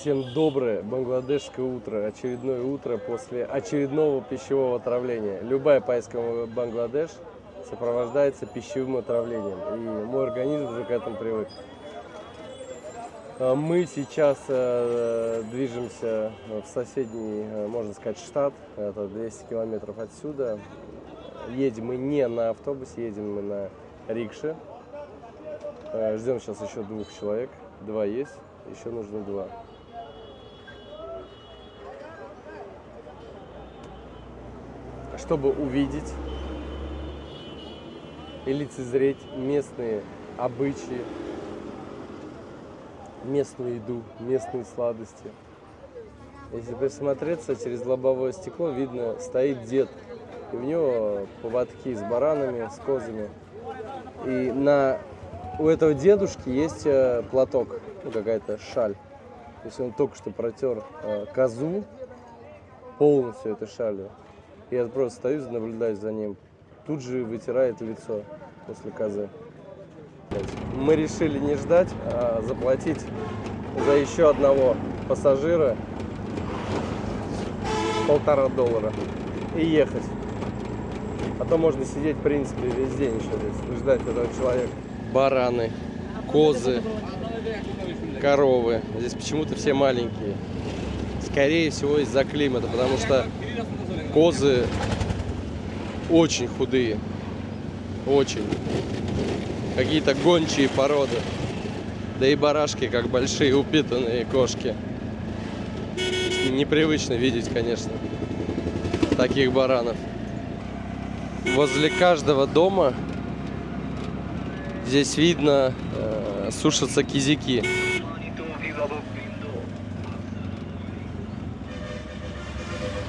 Всем доброе бангладешское утро, очередное утро после очередного пищевого отравления. Любая поездка в Бангладеш сопровождается пищевым отравлением, и мой организм уже к этому привык. Мы сейчас движемся в соседний, можно сказать, штат, это 200 километров отсюда. Едем мы не на автобусе, едем мы на рикше. Ждем сейчас еще 2 человек, 2 есть, еще нужно 2. Чтобы увидеть и лицезреть местные обычаи, местную еду, местные сладости. Если присмотреться, через лобовое стекло видно, стоит дед, и у него поводки с баранами, с козами. И у этого дедушки есть платок, какая-то шаль. То есть он только что протер козу полностью этой шалью. Я просто стою, наблюдаю за ним. Тут же вытирает лицо после козы. Мы решили не ждать, а заплатить за еще одного пассажира $1,5 и ехать. А то можно сидеть, в принципе, весь день еще здесь, ждать этого человека. Бараны, козы, коровы. Здесь почему-то все маленькие. Скорее всего, из-за климата, потому что козы очень худые, очень. Какие-то гончие породы. Да и барашки, как большие упитанные кошки. Непривычно видеть, конечно, таких баранов. Возле каждого дома здесь видно сушатся кизяки.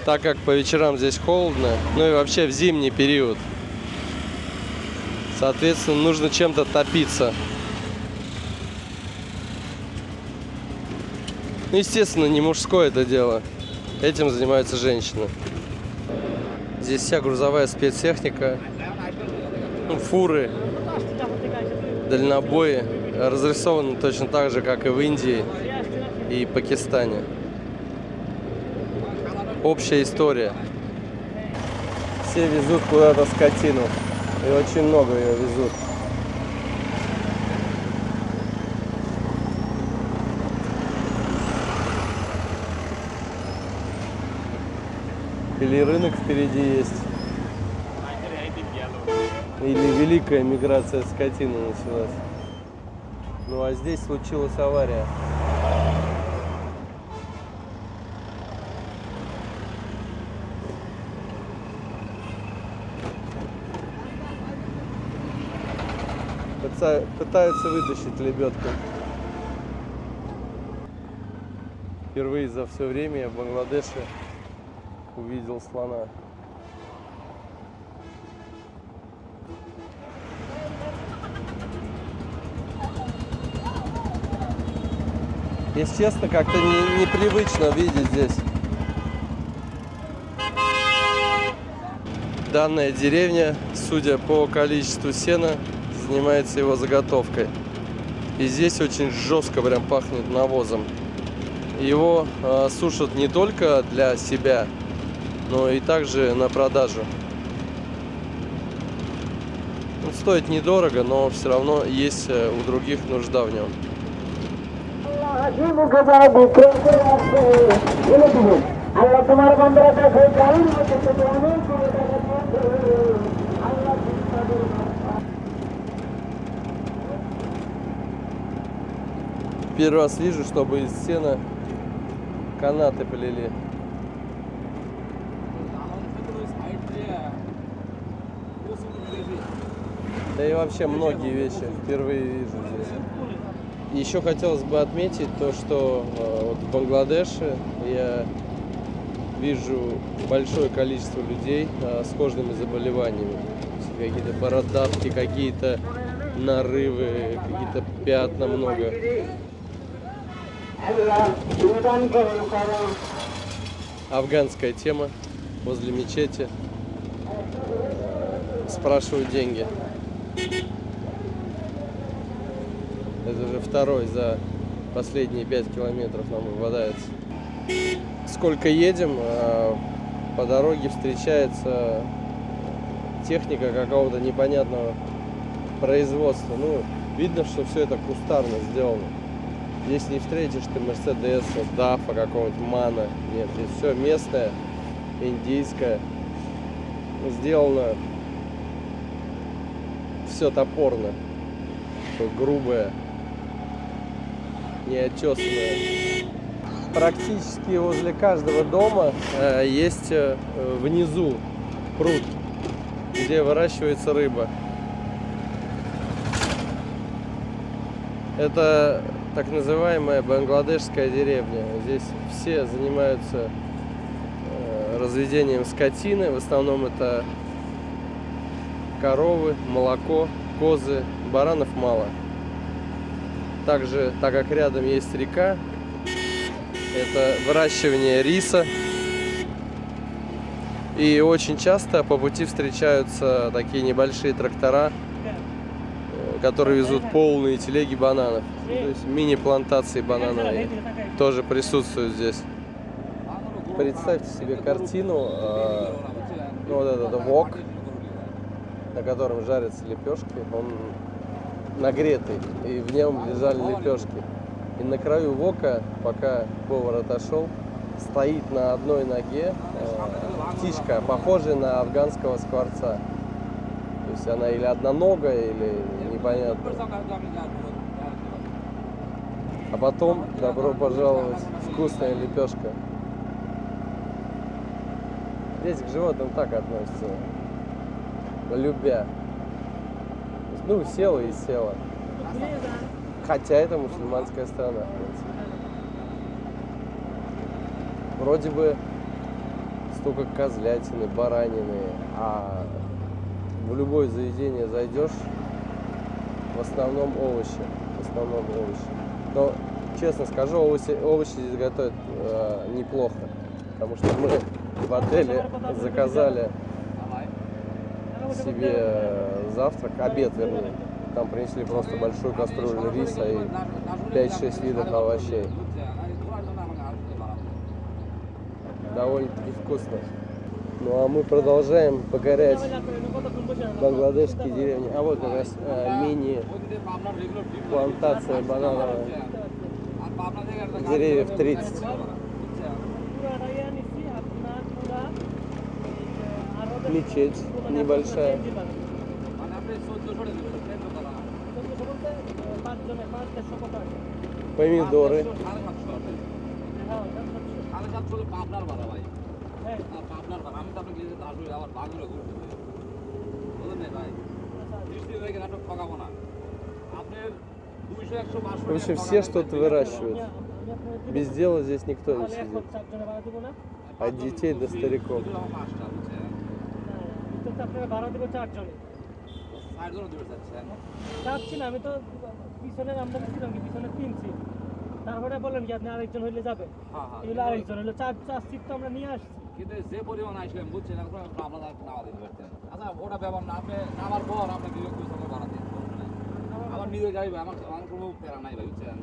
Так как по вечерам здесь холодно, ну и вообще в зимний период, соответственно, нужно чем-то топиться. Ну, естественно, не мужское это дело. Этим занимаются женщины. Здесь вся грузовая спецтехника, фуры, дальнобои разрисованы точно так же, как и в Индии и Пакистане. Общая история. Все везут куда-то скотину. И очень много ее везут. Или рынок впереди есть. Или великая миграция скотины началась. Ну а здесь случилась авария. Пытаются вытащить лебедку. Впервые за все время я в Бангладеше увидел слона. Если честно, как-то непривычно видеть здесь. Данная деревня, судя по количеству сена, занимается его заготовкой. И здесь очень жестко прям пахнет навозом. Его сушат не только для себя, но и также на продажу. Он стоит недорого, но все равно есть у других нужда в нем. Первый раз вижу, чтобы из сена канаты плели. Да и вообще многие вещи впервые вижу здесь. Еще хотелось бы отметить то, что вот в Бангладеше я вижу большое количество людей с кожными заболеваниями. Какие-то бородавки, какие-то нарывы, какие-то пятна много. Афганская тема возле мечети. Спрашивают деньги. Это уже второй за Последние 5 километров нам попадается. Сколько едем, по дороге встречается техника какого-то непонятного производства. Ну, видно, что все это кустарно сделано. Здесь не встретишь ты Мерседеса, Дафа какого-нибудь, Мана. Нет, здесь все местное, индийское. Сделано все топорно, грубое, неотесанное. Практически возле каждого дома есть внизу пруд, где выращивается рыба. Это так называемая бангладешская деревня. Здесь все занимаются разведением скотины. В основном это коровы, молоко, козы, баранов мало. Также, так как рядом есть река, это выращивание риса. И очень часто по пути встречаются такие небольшие трактора, которые везут полные телеги бананов. То есть мини-плантации банановые тоже присутствуют здесь. Представьте себе картину, ну, вот этот вок, на котором жарятся лепешки, он нагретый, и в нем лежали лепешки. И на краю вока, пока повар отошел, стоит на одной ноге птичка, похожая на афганского скворца. То есть она или одноногая, или непонятно. А потом, добро пожаловать, вкусная лепешка. Здесь к животным так относятся, любя. Ну, села и села. Хотя это мусульманская страна, в принципе. Вроде бы столько козлятины, баранины, а в любое заведение зайдешь, в основном овощи. Но, честно скажу, овощи здесь готовят неплохо. Потому что мы в отеле заказали себе завтрак, обед вернее. Там принесли просто большую кастрюлю риса и 5-6 видов овощей. Довольно-таки вкусно. Ну а мы продолжаем покорять бангладешские деревни. А вот как раз мини-плантация банановая. Деревьев 30. Мечеть небольшая. Помидоры. В общем, все что-то выращивают. Без дела здесь никто не сидит. От детей до стариков. তারপরে বলেন কি আপনি আরেকজন হইলে যাবে এগুলো আরেকজন হইলে চার সিট তো আমরা নিয়ে আসছি কিন্তু যে পরিমাণ আসলেন বুঝছেন এখন আপনারা নামা দিতে পারতেন আচ্ছা ওটা ব্যাপার না আপনি নামার পর আপনি বিরোধ করে সঙ্গে ভাড়া দিন আমার নিজে যাইবে আমার কোনো প্যারা নাই ভাই বুঝছেন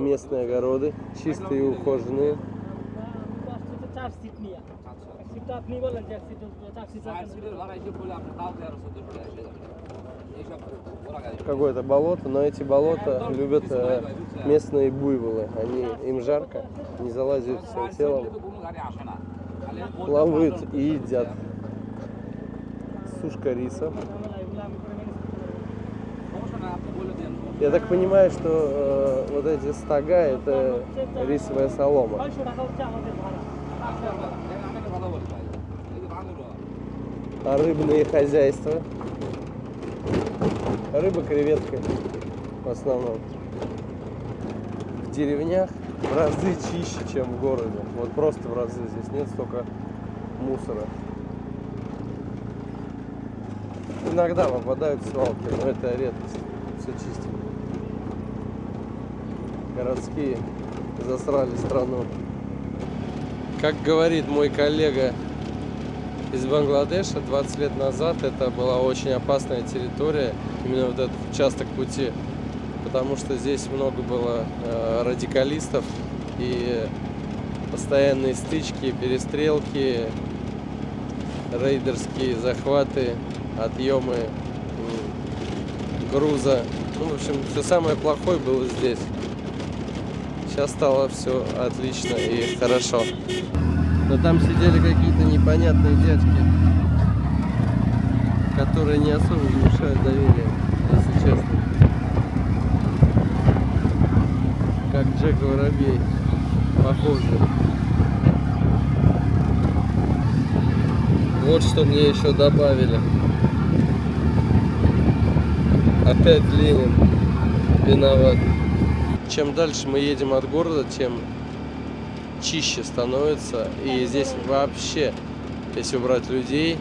Местные огороды, чистые и ухоженные. চার সিট নিয়ে সিট আপনি বলেন যে সিট চার সিটের ভাড়া এসে বলে আপনি তাও 1300 টাকা এসে যাবে। Какое-то болото, но эти болота любят местные буйволы. Им жарко, не залазят всем телом, плавают и едят. Сушка риса. Я так понимаю, что вот эти стога — это рисовая солома. А рыбные хозяйства? Рыба, креветка в основном. В деревнях в разы чище, чем в городе. Вот просто в разы. Здесь нет столько мусора. Иногда попадают свалки, но это редкость. Все чистенько. Городские засрали страну. Как говорит мой коллега из Бангладеша, 20 лет назад это была очень опасная территория, именно вот этот участок пути. потому что здесь много было радикалистов и постоянные стычки, перестрелки, рейдерские захваты, отъемы груза. Ну, в общем, все самое плохое было здесь. Сейчас стало все отлично и хорошо. Но там сидели какие-то непонятные дядьки, которые не особо внушают доверие, если честно. Как Джек Воробей. Похоже. Вот что мне еще добавили. Опять Ленин виноват. Чем дальше мы едем от города, тем чище становится. И здесь вообще, если убрать людей,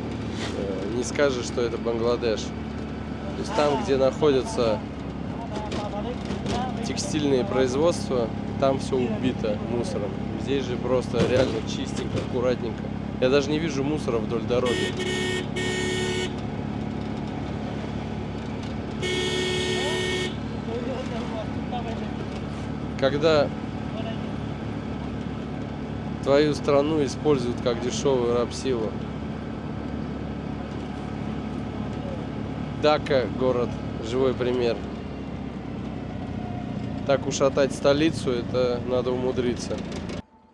не скажешь, что это Бангладеш. То есть там, где находятся текстильные производства, там все убито мусором. Здесь же просто реально чистенько, аккуратненько. Я даже не вижу мусора вдоль дороги. Когда твою страну используют как дешевую рабсилу. Дака, город, живой пример. Так ушатать столицу, это надо умудриться.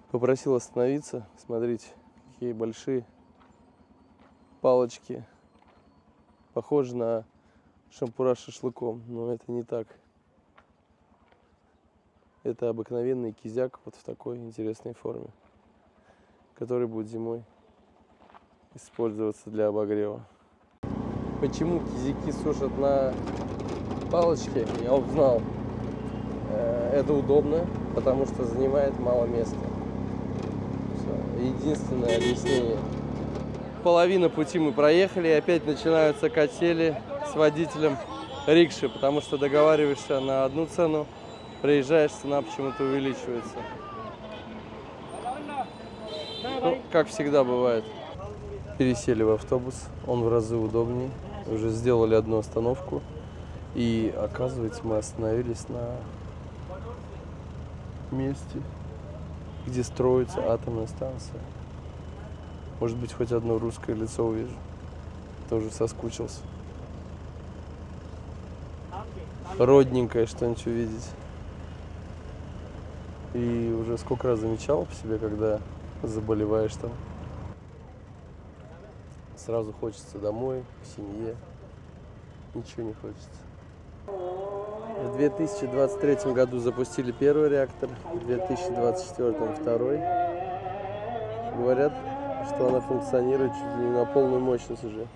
Попросил остановиться. Смотрите, какие большие палочки. Похожи на шампура с шашлыком, но это не так. Это обыкновенный кизяк вот в такой интересной форме, который будет зимой использоваться для обогрева. Почему кизяки сушат на палочке, я узнал. Это удобно, потому что занимает мало места. Все. Единственное объяснение. Половина пути мы проехали, и опять начинаются качели с водителем рикши, потому что договариваешься на одну цену, приезжаешь, цена почему-то увеличивается. Ну, как всегда бывает. Пересели в автобус, он в разы удобнее. Уже сделали одну остановку. И оказывается, мы остановились на месте, где строится атомная станция. Может быть, хоть одно русское лицо увижу. Тоже соскучился. Родненькое что-нибудь увидеть. И уже сколько раз замечал по себе, когда заболеваешь там. Сразу хочется домой, к семье. Ничего не хочется. В 2023 году запустили первый реактор, в 2024 второй. Говорят, что она функционирует чуть ли не на полную мощность уже.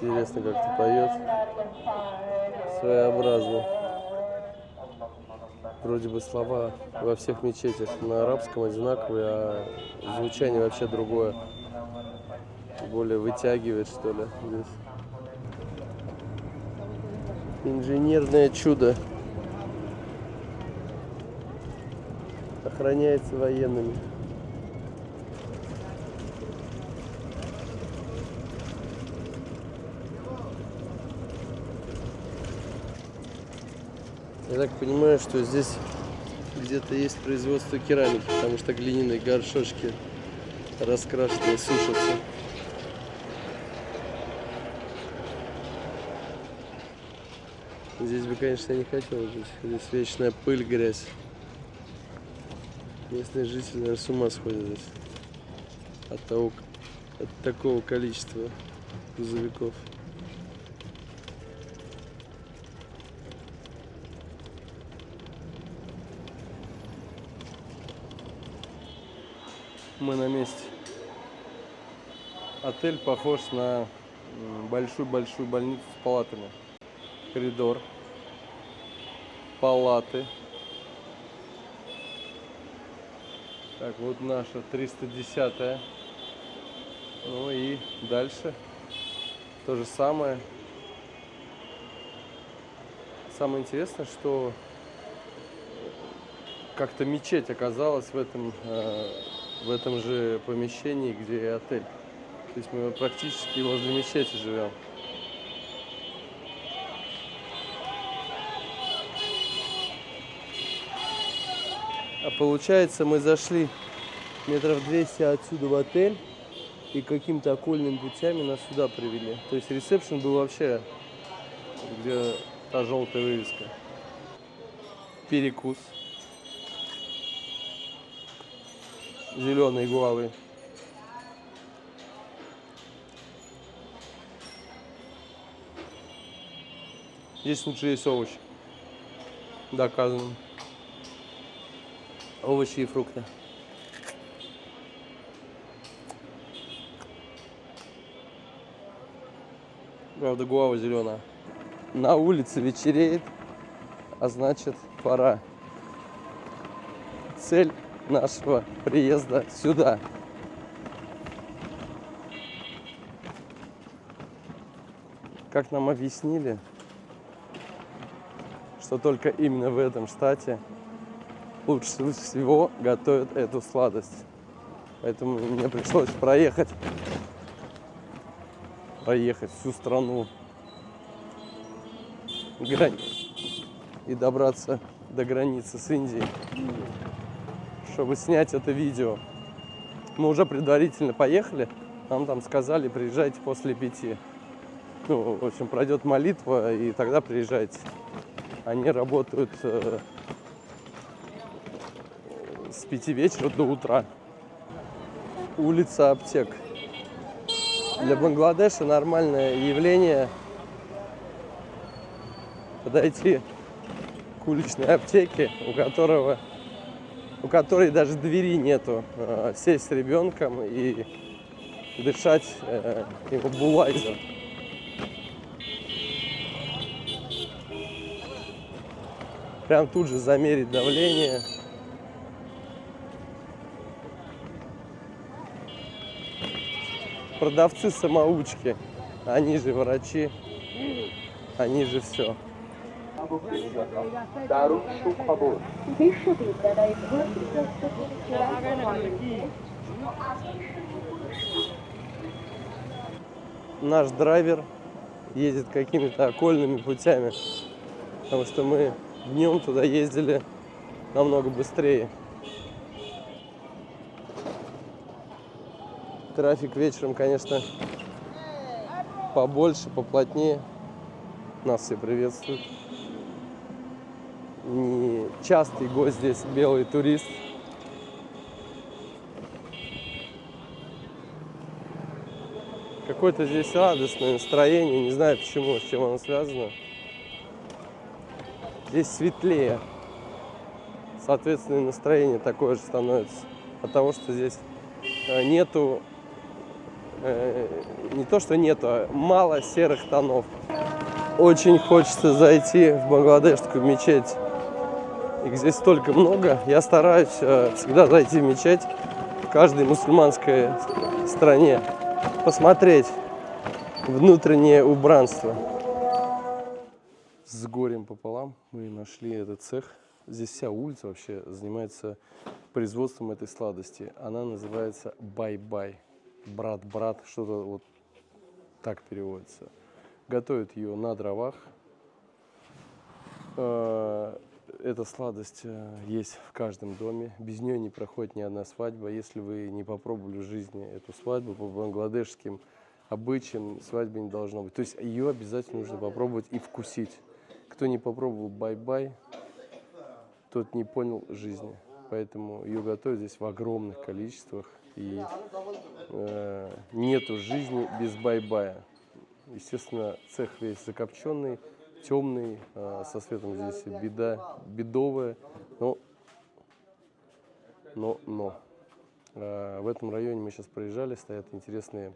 Интересно, как ты поет. Своеобразно. Вроде бы слова во всех мечетях на арабском одинаковые, а звучание вообще другое. Более вытягивает, что ли, здесь. Инженерное чудо. Охраняется военными. Я так понимаю, что здесь где-то есть производство керамики, потому что глиняные горшочки раскрашенные сушатся. Здесь бы, конечно, я не хотел жить. Здесь вечная пыль, грязь. Местные жители, наверное, с ума сходят здесь от такого количества грузовиков. Мы на месте. Отель похож на большую-большую больницу с палатами. Коридор, палаты. Так, вот наша 310-я. Ну и дальше то же самое. Самое интересное, что как-то мечеть оказалась в этом же помещении, где и отель. То есть мы практически возле мечети живем. А получается, мы зашли метров 200 отсюда в отель и каким-то окольными путями нас сюда привели. То есть ресепшн был вообще, где та желтая вывеска. Перекус. Зеленые гуавы. Здесь лучше есть овощи. Доказано. Овощи и фрукты. Правда, гуава зеленая. На улице вечереет, а значит, пора. Цель нашего приезда сюда. Как нам объяснили, что только именно в этом штате лучше всего готовят эту сладость. Поэтому мне пришлось проехать всю страну и добраться до границы с Индией, чтобы снять это видео. Мы уже предварительно поехали, нам там сказали, приезжайте после 5. Ну, в общем, пройдет молитва, и тогда приезжайте. Они работают с 5 вечера до утра. Улица аптек. Для Бангладеша нормальное явление подойти к уличной аптеке, у которой даже двери нету, сесть с ребенком и дышать ему булайзер. Прям тут же замерить давление. Продавцы-самоучки, они же врачи, они же все. Наш драйвер едет какими-то окольными путями, потому что мы днем туда ездили намного быстрее. Трафик вечером, конечно, побольше, поплотнее. Нас все приветствуют. Не частый гость здесь белый турист. Какое-то здесь радостное настроение, не знаю почему, с чем оно связано. Здесь светлее. Соответственно, настроение такое же становится. Потому что здесь нету, не то что нету, а мало серых тонов. Очень хочется зайти в бангладешскую мечеть. Их здесь столько много. Я стараюсь всегда зайти в мечеть в каждой мусульманской стране, посмотреть внутреннее убранство. С горем пополам мы нашли этот цех. Здесь вся улица вообще занимается производством этой сладости. Она называется бай-бай. Брат-брат, что-то вот так переводится. Готовят ее на дровах. Эта сладость есть в каждом доме. Без нее не проходит ни одна свадьба. Если вы не попробовали в жизни эту свадьбу, по бангладешским обычаям свадьбы не должно быть. То есть ее обязательно нужно попробовать и вкусить. Кто не попробовал бай-бай, тот не понял жизни. Поэтому ее готовят здесь в огромных количествах. И нету жизни без бай-бая. Естественно, цех весь закопченный, темный, со светом здесь бедовая. Но в этом районе мы сейчас проезжали, стоят интересные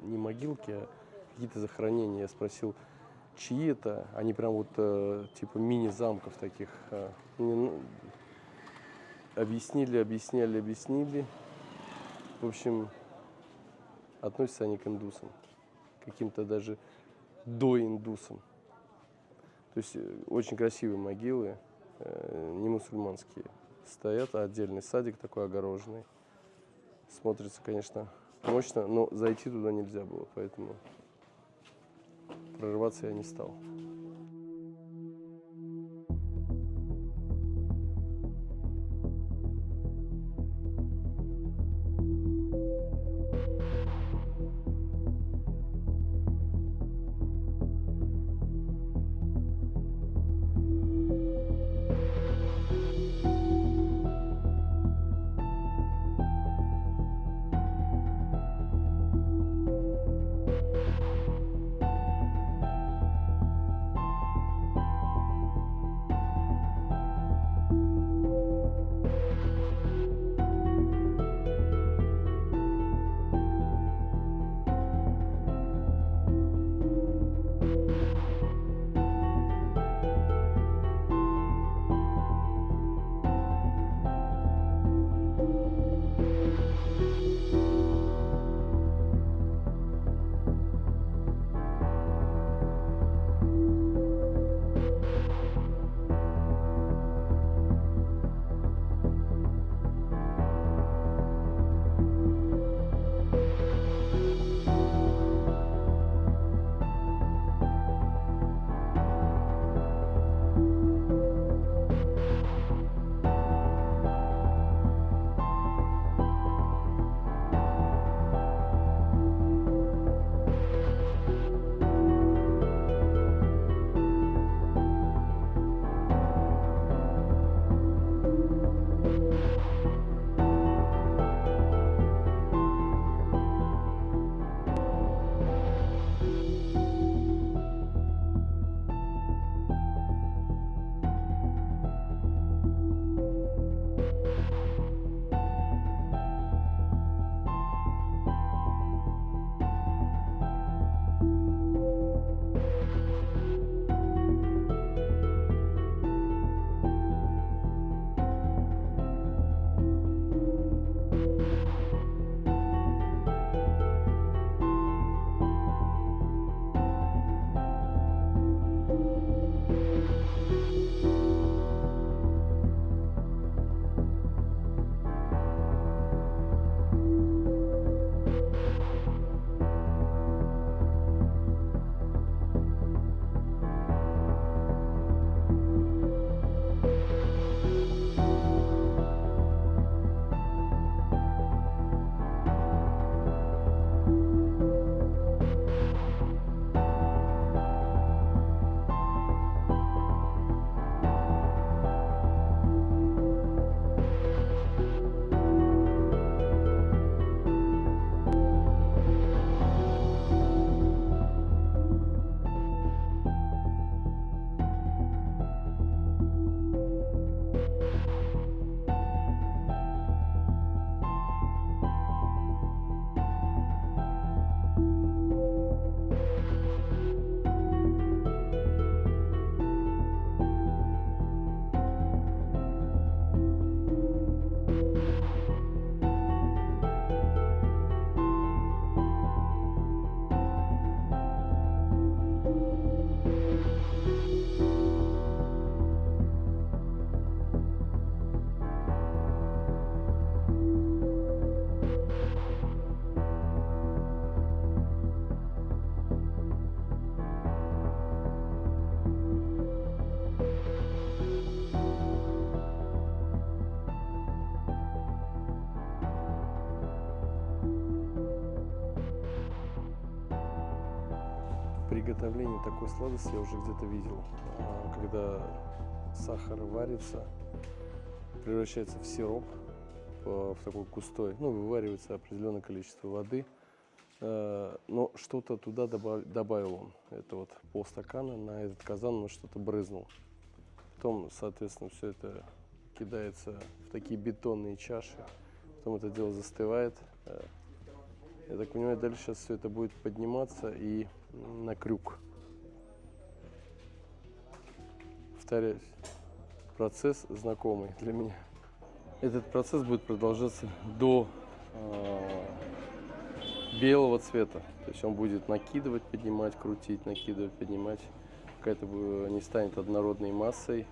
не могилки, а какие-то захоронения. Я спросил, чьи это? Они прям вот типа мини-замков таких. Объяснили. В общем, относятся они к индусам, каким-то даже доиндусам. То есть очень красивые могилы. не мусульманские стоят, а отдельный садик такой огороженный. Смотрится, конечно, мощно, но зайти туда нельзя было, поэтому прорываться я не стал. Приготовление такой сладости я уже где-то видел. Когда сахар варится, превращается в сироп, в такой густой, ну, вываривается определенное количество воды, но что-то туда добавил он. Это вот полстакана на этот казан, он что-то брызнул. Потом, соответственно, все это кидается в такие бетонные чаши, потом это дело застывает. Я так понимаю, дальше сейчас все это будет подниматься и на крюк. Повторяюсь, процесс знакомый для меня. Этот процесс будет продолжаться до белого цвета. То есть он будет накидывать, поднимать, крутить, накидывать, поднимать, пока это не станет однородной массой.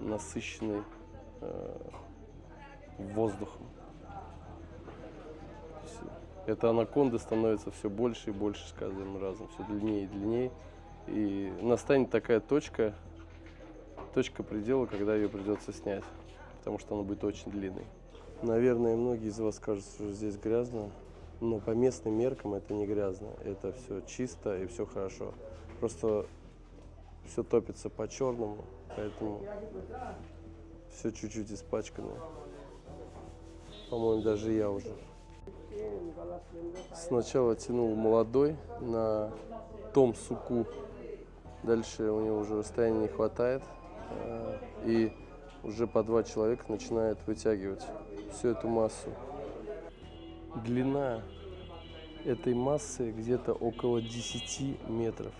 насыщенный воздухом. Эта анаконда становится все больше и больше с каждым разом, все длиннее и длиннее. И настанет такая точка предела, когда ее придется снять, потому что она будет очень длинной. Наверное, многие из вас скажут, что здесь грязно, но по местным меркам это не грязно. Это все чисто и все хорошо. Просто все топится по-черному, поэтому все чуть-чуть испачкано. По-моему, даже я уже. Сначала тянул молодой на том суку. Дальше у него уже расстояния не хватает. И уже по 2 человека начинает вытягивать всю эту массу. Длина этой массы где-то около 10 метров.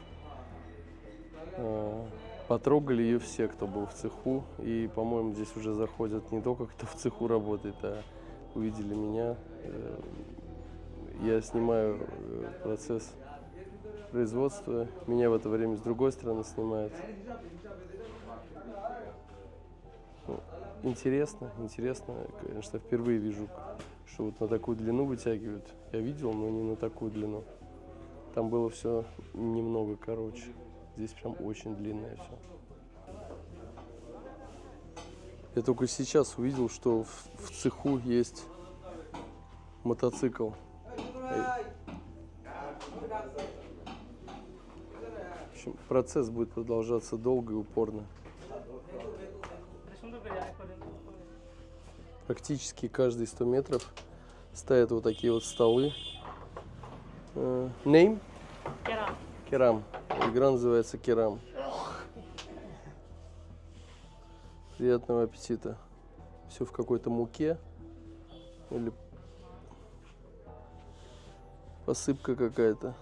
Потрогали ее все, кто был в цеху. И, по-моему, здесь уже заходят не только кто в цеху работает, а увидели меня. Я снимаю процесс производства. Меня в это время с другой стороны снимают. Интересно, конечно, впервые вижу, что вот на такую длину вытягивают. Я видел, но не на такую длину. Там было все немного короче. Здесь прям очень длинное все. Я только сейчас увидел, что в цеху есть мотоцикл. В общем, процесс будет продолжаться долго и упорно. Практически каждые 100 метров стоят вот такие вот столы. Name? Керам. Керам. Игра называется Керам. Приятного аппетита. Все в какой-то муке. Или посыпка какая-то.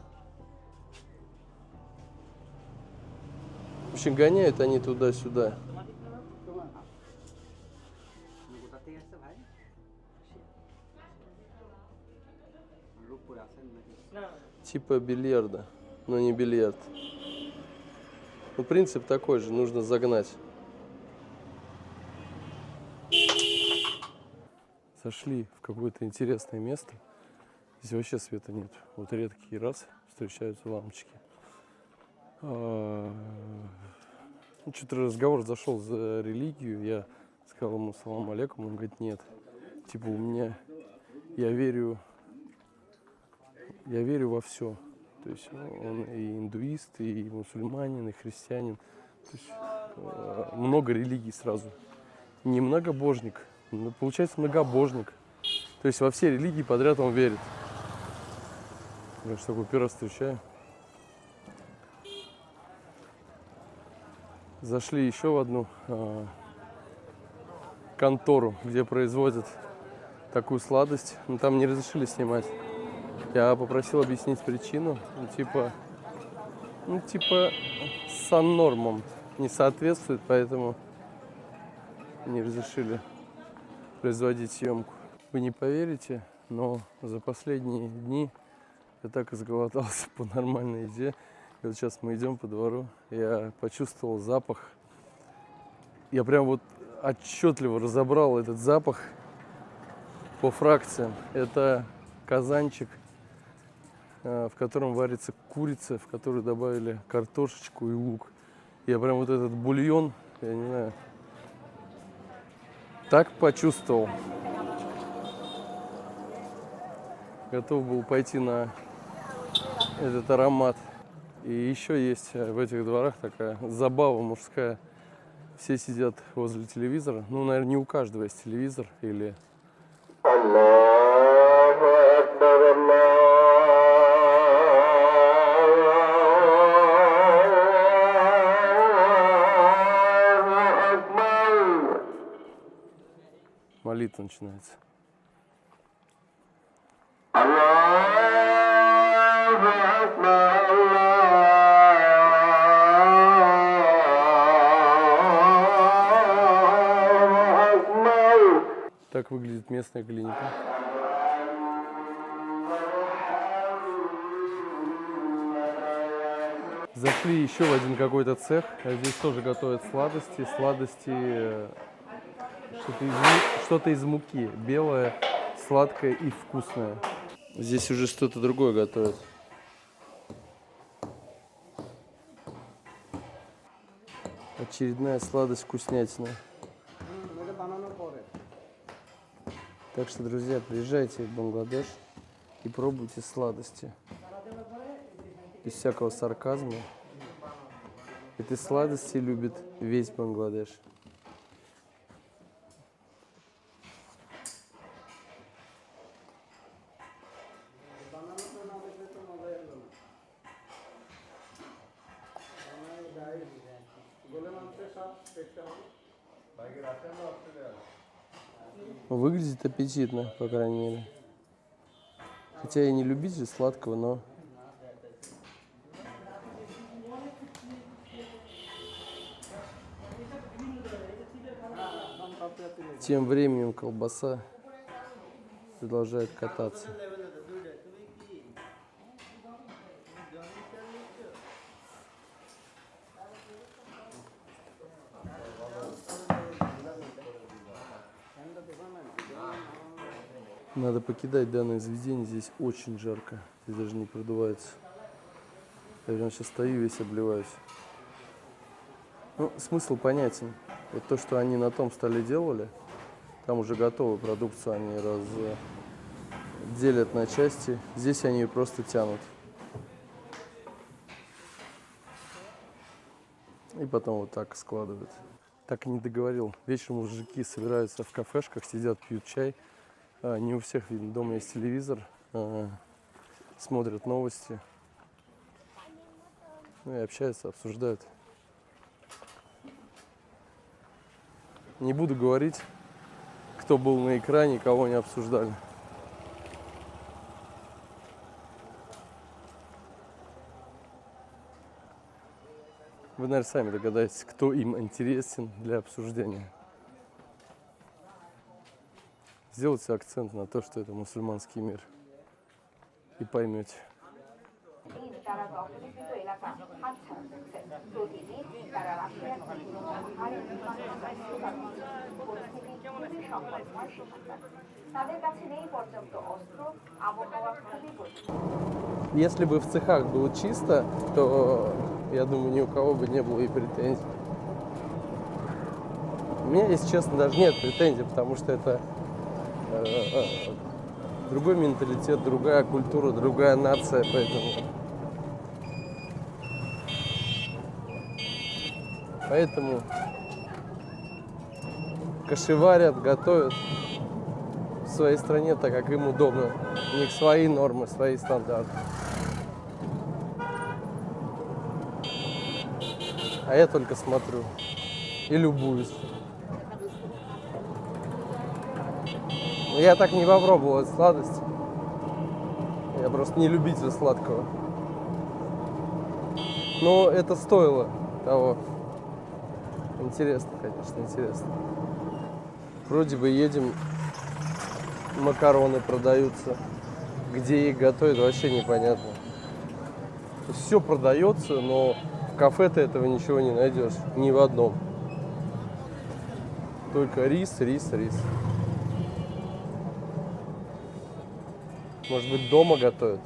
В общем, гоняют они туда-сюда. Типа бильярда, но не бильярд. Ну, принцип такой же, нужно загнать. Зашли в какое-то интересное место. Здесь вообще света нет. Вот редкий раз встречаются лампочки. Что-то разговор зашел за религию. Я сказал ему салам алейкум. Он говорит, нет. Типа у меня, я верю во все. То есть он и индуист, и мусульманин, и христианин. То есть много религий сразу. Не многобожник, но получается многобожник. То есть во все религии подряд он верит. Я же такой первый раз встречаю. Зашли еще в одну контору, где производят такую сладость. Но там не разрешили снимать. Я попросил объяснить причину. Типа саннормам не соответствует, поэтому не разрешили производить съемку. Вы не поверите, но за последние дни я так изголодался по нормальной еде. И вот сейчас мы идем по двору, я почувствовал запах. Я прям вот отчетливо разобрал этот запах по фракциям. Это казанчик, в котором варится курица, в которую добавили картошечку и лук. Я прям вот этот бульон, я не знаю, так почувствовал. Готов был пойти на этот аромат. И еще есть в этих дворах такая забава мужская. Все сидят возле телевизора. Ну, наверное, не у каждого есть телевизор или... Молитва начинается. Так выглядит местная клиника. Зашли еще в один какой-то цех. Здесь тоже готовят сладости. Что-то из муки. Белое, сладкое и вкусное. Здесь уже что-то другое готовят. Очередная сладость вкуснятина. Так что, друзья, приезжайте в Бангладеш и пробуйте сладости. Без всякого сарказма. Эти сладости любит весь Бангладеш. Выглядит аппетитно, по крайней мере. Хотя я не любитель сладкого, но... Тем временем колбаса продолжает кататься. Надо покидать данное заведение, здесь очень жарко, здесь даже не продувается. Я прям сейчас стою, весь обливаюсь. Ну, смысл понятен. Это то, что они на том столе делали. Там уже готовую продукцию они делят на части. Здесь они ее просто тянут. И потом вот так складывают. Так и не договорил. Вечером мужики собираются в кафешках, сидят, пьют чай. Не у всех, видно, дома есть телевизор. Смотрят новости. Ну и общаются, обсуждают. Не буду говорить, кто был на экране, кого они обсуждали. Вы, наверное, сами догадаетесь, кто им интересен для обсуждения. Сделайте акцент на то, что это мусульманский мир. И поймете. তারা দখলীকৃত এলাকা হাতছাড়া করছে। প্রতিদিন তারা রাশিয়ার বিভিন্ন পাহাড়ে পরিস্থিতি খুবই সংকটময় সেখানকার। তাদের কাছে নেই পর্যাপ্ত অস্ত্র, আবহাওয়া খুবই কঠিন। Если бы в цехах было чисто, то, я думаю, ни у кого бы не было и претензий. У меня, если честно, даже нет претензий, потому что это другой менталитет, другая культура, другая нация, поэтому кашеварят, готовят в своей стране так, как им удобно. У них свои нормы, свои стандарты. А я только смотрю и любуюсь. Я так не попробовал эту сладость. Я просто не любитель сладкого. Но это стоило того. Интересно, конечно, интересно. Вроде бы едем, макароны продаются. Где их готовят, вообще непонятно. Все продается, но в кафе ты этого ничего не найдешь. Ни в одном. Только рис, рис, рис. Может быть, дома готовят?